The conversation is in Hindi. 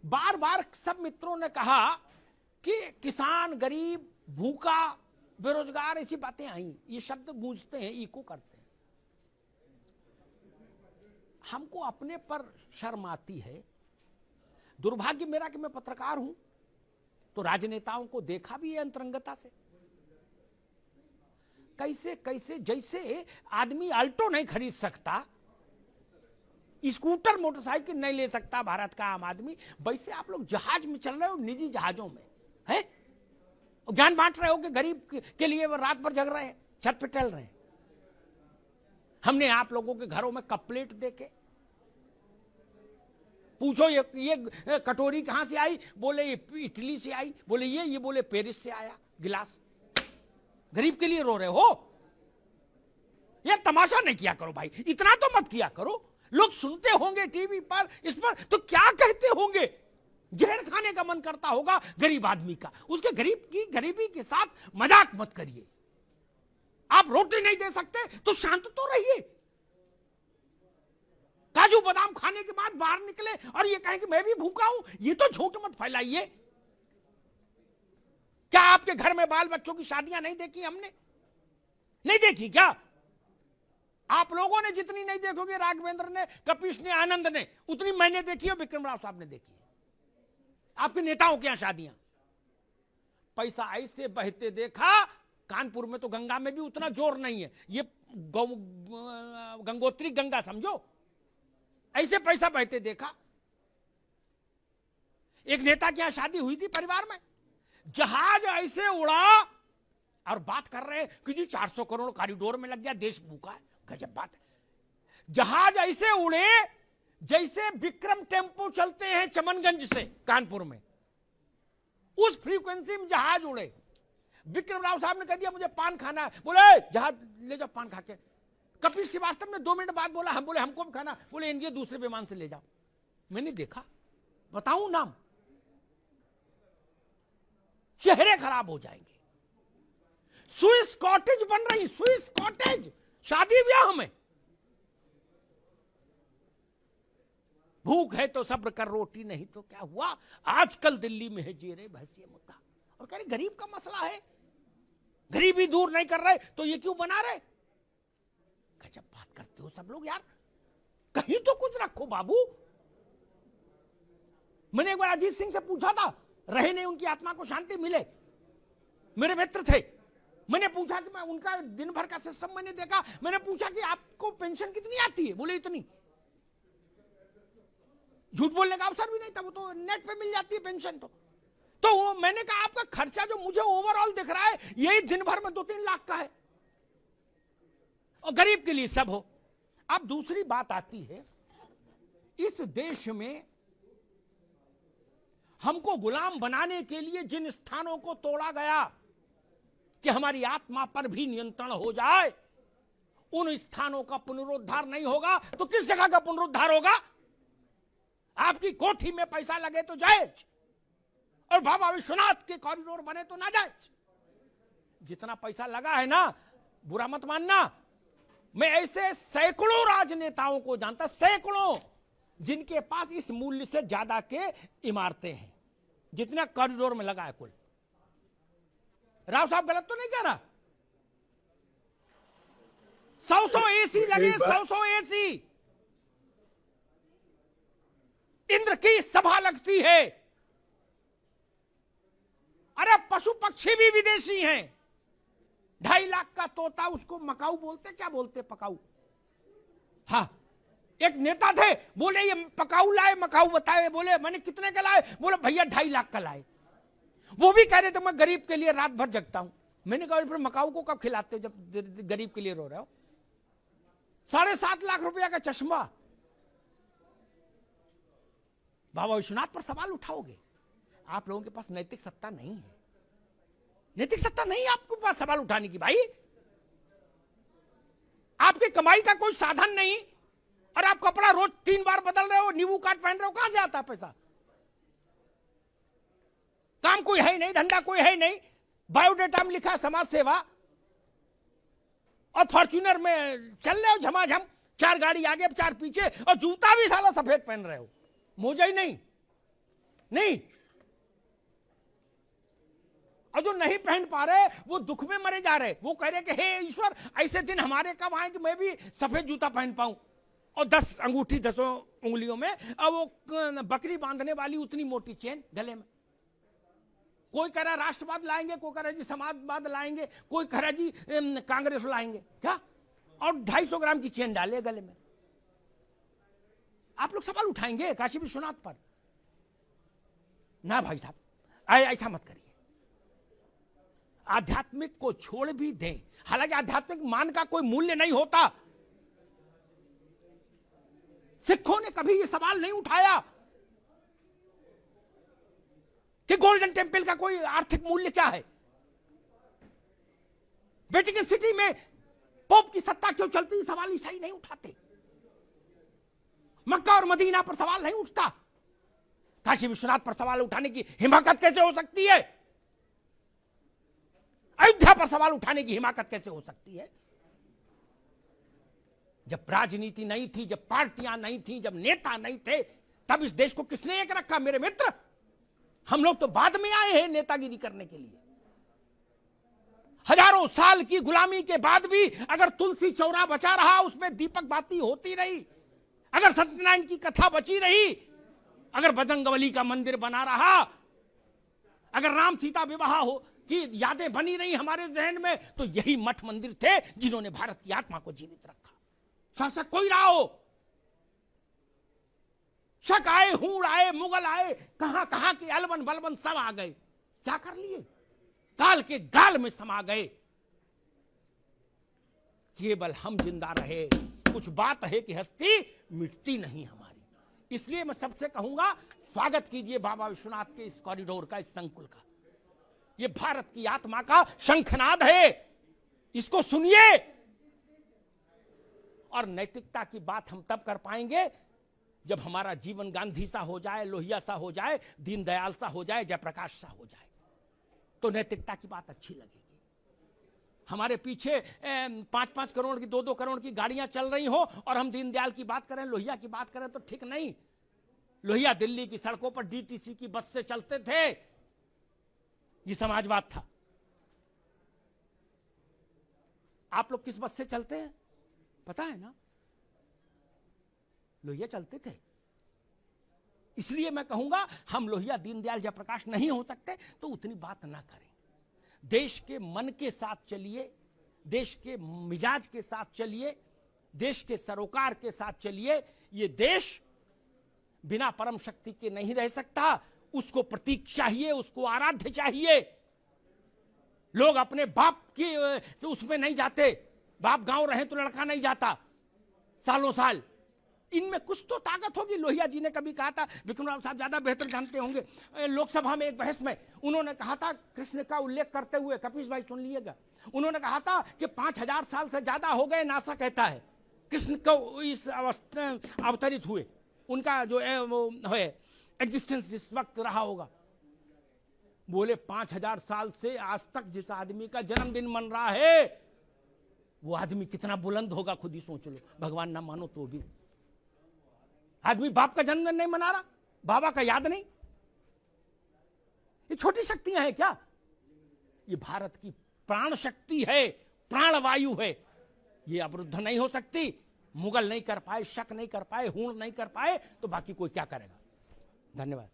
बार बार सब मित्रों ने कहा कि किसान, गरीब, भूखा, बेरोजगार, ऐसी बातें आई, ये शब्द गूंजते हैं, इको करते हैं। हमको अपने पर शर्म आती है। दुर्भाग्य मेरा कि मैं पत्रकार हूं, तो राजनेताओं को देखा भी है अंतरंगता से, कैसे कैसे, जैसे आदमी अल्टो नहीं खरीद सकता, स्कूटर, मोटरसाइकिल नहीं ले सकता भारत का आम आदमी, वैसे आप लोग जहाज में चल रहे हो, निजी जहाजों में है, ज्ञान बांट रहे हो कि गरीब के लिए वो रात भर जग रहे हैं, छत पे टहल रहे हैं। हमने आप लोगों के घरों में कप प्लेट देके पूछो ये कटोरी कहां से आई, बोले ये इटली से आई, बोले ये बोले पेरिस से आया गिलास। गरीब के लिए रो रहे हो? ये तमाशा नहीं किया करो भाई, इतना तो मत किया करो। लोग सुनते होंगे टीवी पर, इस पर, तो क्या कहते होंगे? जहर खाने का मन करता होगा गरीब आदमी का। उसके गरीबी के साथ मजाक मत करिए। आप रोटी नहीं दे सकते तो शांत तो रहिए। काजू बादाम खाने के बाद बाहर निकले और ये कहें कि मैं भी भूखा हूं, ये तो झूठ मत फैलाइए। क्या आपके घर में बाल बच्चों की शादियां नहीं देखी हमने? नहीं देखी क्या? आप लोगों ने जितनी नहीं देखोगे, राघवेंद्र ने, कपिश ने, आनंद ने, उतनी मैंने देखी और विक्रम राव साहब ने देखी है। आपके नेताओं के यहां शादियां, पैसा ऐसे बहते देखा। कानपुर में तो गंगा में भी उतना जोर नहीं है, ये गंगोत्री गंगा समझो, ऐसे पैसा बहते देखा। एक नेता के यहां शादी हुई थी परिवार में, जहाज ऐसे उड़ा और बात कर रहे हैं कि जी 400 करोड़ कॉरिडोर में लग गया, देश भूखा है। गजब बात है। जहाज ऐसे उड़े जैसे विक्रम टेम्पो चलते हैं चमनगंज से कानपुर में, उस फ्रीक्वेंसी में जहाज उड़े। विक्रम राव साहब ने कह दिया मुझे पान खाना है, बोले जहाज ले जाओ पान खा के। कपिल श्रीवास्तव ने 2 मिनट बाद बोला, हम बोले हमको भी खाना, बोले इनके दूसरे विमान से ले जाओ। मैंने देखा, बताऊं नाम, चेहरे खराब हो जाएंगे। स्विस कॉटेज बन रही, स्विस कॉटेज शादी ब्याह में। भूख है तो सब्र कर, रोटी नहीं तो क्या हुआ। आजकल दिल्ली में है जेरे बहस ये मुद्दा, और कह रहे गरीब का मसला है, गरीबी दूर नहीं कर रहे तो ये क्यों बना रहे। गजब बात करते हो सब लोग यार, कहीं तो कुछ रखो बाबू। मैंने एक बार अजीत सिंह से पूछा था, रहे नहीं, उनकी आत्मा को शांति मिले, मेरे मित्र थे। मैंने पूछा कि मैं उनका दिन भर का सिस्टम मैंने देखा, मैंने पूछा कि आपको पेंशन कितनी आती है, बोले इतनी। झूठ बोलने का अवसर भी नहीं था, वो तो नेट पे मिल जाती है पेंशन। तो वो मैंने कहा आपका खर्चा जो मुझे ओवरऑल दिख रहा है यही दिन भर में 2-3 लाख का है, और गरीब के लिए सब हो। अब दूसरी बात आती है, इस देश में हमको गुलाम बनाने के लिए जिन स्थानों को तोड़ा गया कि हमारी आत्मा पर भी नियंत्रण हो जाए, उन स्थानों का पुनरुद्धार नहीं होगा तो किस जगह का पुनरुद्धार होगा? आपकी कोठी में पैसा लगे तो जायज, और बाबा विश्वनाथ के कॉरिडोर बने तो ना जायज। जितना पैसा लगा है ना, बुरा मत मानना, मैं ऐसे सैकड़ों राजनेताओं को जानता, सैकड़ों, जिनके पास इस मूल्य से ज्यादा के इमारतें हैं जितना कॉरिडोर में लगा है कुल। राव साहब गलत तो नहीं कह रहा? 100 एसी लगे, 100 एसी। इंद्र की सभा लगती है। अरे पशु पक्षी भी विदेशी हैं। 2.5 लाख का तोता, उसको मकाऊ बोलते, क्या बोलते पकाऊ? हाँ, एक नेता थे, बोले ये पकाऊ लाए, मकाऊ बताए, बोले मैंने कितने का लाए, बोले भैया 2.5 लाख का लाए। वो भी कह रहे थे मैं गरीब के लिए रात भर जगता हूं। मैंने कहा फिर मकाऊ को कब खिलाते हो जब गरीब के लिए रो रहे हो? 7.5 लाख रुपया का चश्मा। बाबा विश्वनाथ पर सवाल उठाओगे? आप लोगों के पास नैतिक सत्ता नहीं है, नैतिक सत्ता नहीं आपके पास सवाल उठाने की। भाई आपकी कमाई का कोई साधन नहीं, और आप कपड़ा रोज 3 बार बदल रहे हो, नींबू काट पहन रहे हो, कहां से आता है पैसा? काम कोई है नहीं, धंधा कोई है नहीं, बायोडेटा में लिखा समाज सेवा, और फॉर्च्यूनर में चल रहे हो झमाझम, 4 गाड़ी आगे 4 पीछे, और जूता भी साला सफेद पहन रहे हो, मोजा ही नहीं। नहीं। और जो नहीं पहन पा रहे वो दुख में मरे जा रहे। वो कह रहे कि हे ईश्वर, ऐसे दिन हमारे कब आए कि मैं भी सफेद जूता पहन पाऊं और 10 अंगूठी 10 उंगलियों में, और वो बकरी बांधने वाली उतनी मोटी चेन गले में। कोई कह रहा राष्ट्रवाद लाएंगे, कोई कह रहा जी समाजवाद लाएंगे, कोई कह रहा जी कांग्रेस लाएंगे क्या, और 250 ग्राम की चेन डाले गले में। आप लोग सवाल उठाएंगे काशी विश्वनाथ पर? ना भाई साहब, ऐसा मत करिए। आध्यात्मिक को छोड़ भी दें। हालांकि आध्यात्मिक मान का कोई मूल्य नहीं होता। सिखों ने कभी यह सवाल नहीं उठाया कि गोल्डन टेम्पल का कोई आर्थिक मूल्य क्या है। वेटिकन सिटी में पोप की सत्ता क्यों चलती, सवाल ईसाई नहीं उठाते। मक्का और मदीना पर सवाल नहीं उठता। काशी विश्वनाथ पर सवाल उठाने की हिमाकत कैसे हो सकती है? अयोध्या पर सवाल उठाने की हिमाकत कैसे हो सकती है? जब राजनीति नहीं थी, जब पार्टियां नहीं थी, जब नेता नहीं थे, तब इस देश को किसने एक रखा मेरे मित्र? हम लोग तो बाद में आए हैं नेतागिरी करने के लिए। हजारों साल की गुलामी के बाद भी अगर तुलसी चौरा बचा रहा, उसमें दीपक बाती होती रही, अगर सत्यनारायण की कथा बची रही, अगर बजरंगबली का मंदिर बना रहा, अगर राम सीता विवाह हो की यादें बनी रही हमारे जहन में, तो यही मठ मंदिर थे जिन्होंने भारत की आत्मा को जीवित रखा। शासक कोई रहा हो, शक आए, हूड़ आए, मुगल आए, कहां कहां के अलबन बलबन सब आ गए, क्या कर लिए? काल के गाल में समा गए। केवल हम जिंदा रहे। कुछ बात है कि हस्ती मिटती नहीं हमारी। इसलिए मैं सबसे कहूंगा, स्वागत कीजिए बाबा विश्वनाथ के इस कॉरिडोर का, इस संकुल का। यह भारत की आत्मा का शंखनाद है, इसको सुनिए। और नैतिकता की बात हम तब कर पाएंगे जब हमारा जीवन गांधी सा हो जाए, लोहिया सा हो जाए, दीनदयाल सा हो जाए, जयप्रकाश सा हो जाए, तो नैतिकता की बात अच्छी लगेगी। हमारे पीछे 5-5 करोड़ की 2-2 करोड़ की गाड़ियां चल रही हो और हम दीनदयाल की बात करें, लोहिया की बात करें, तो ठीक नहीं। लोहिया दिल्ली की सड़कों पर डीटीसी की बस से चलते थे, ये समाजवाद था। आप लोग किस बस से चलते हैं पता है ना? लोहिया चलते थे। इसलिए मैं कहूंगा, हम लोहिया दीनदयाल जयप्रकाश नहीं हो सकते तो उतनी बात ना करें। देश के मन के साथ चलिए, देश के मिजाज के साथ चलिए, देश के सरोकार के साथ चलिए। ये देश बिना परम शक्ति के नहीं रह सकता। उसको प्रतीक चाहिए, उसको आराध्य चाहिए। लोग अपने बाप की उसमें नहीं जाते। बाप गांव रहे तो लड़का नहीं जाता सालों साल। इनमें कुछ तो ताकत होगी। लोहिया जी ने कभी कहा था, विक्रम राव साहब ज्यादा बेहतर जानते होंगे, लोकसभा में एक बहस में उन्होंने कहा था, कृष्ण का उल्लेख करते हुए, कपीश भाई सुन लीजिएगा, उन्होंने कहा था कि 5000 साल से ज्यादा हो गए, नासा कहता है, कृष्ण को इस अवस्था अवतरित हुए। उनका जो है वो है एग्जिस्टेंस जिस वक्त रहा होगा। बोले 5000 साल से आज तक जिस आदमी का जन्मदिन मन रहा है, वो आदमी कितना बुलंद होगा खुद ही सोच लो। भगवान ना मानो तो भी आदमी बाप का जन्मदिन नहीं मना रहा, बाबा का याद नहीं। ये छोटी शक्तियां हैं क्या? ये भारत की प्राण शक्ति है, प्राणवायु है। ये अवरुद्ध नहीं हो सकती। मुगल नहीं कर पाए, शक नहीं कर पाए, हूण नहीं कर पाए, तो बाकी कोई क्या करेगा? धन्यवाद।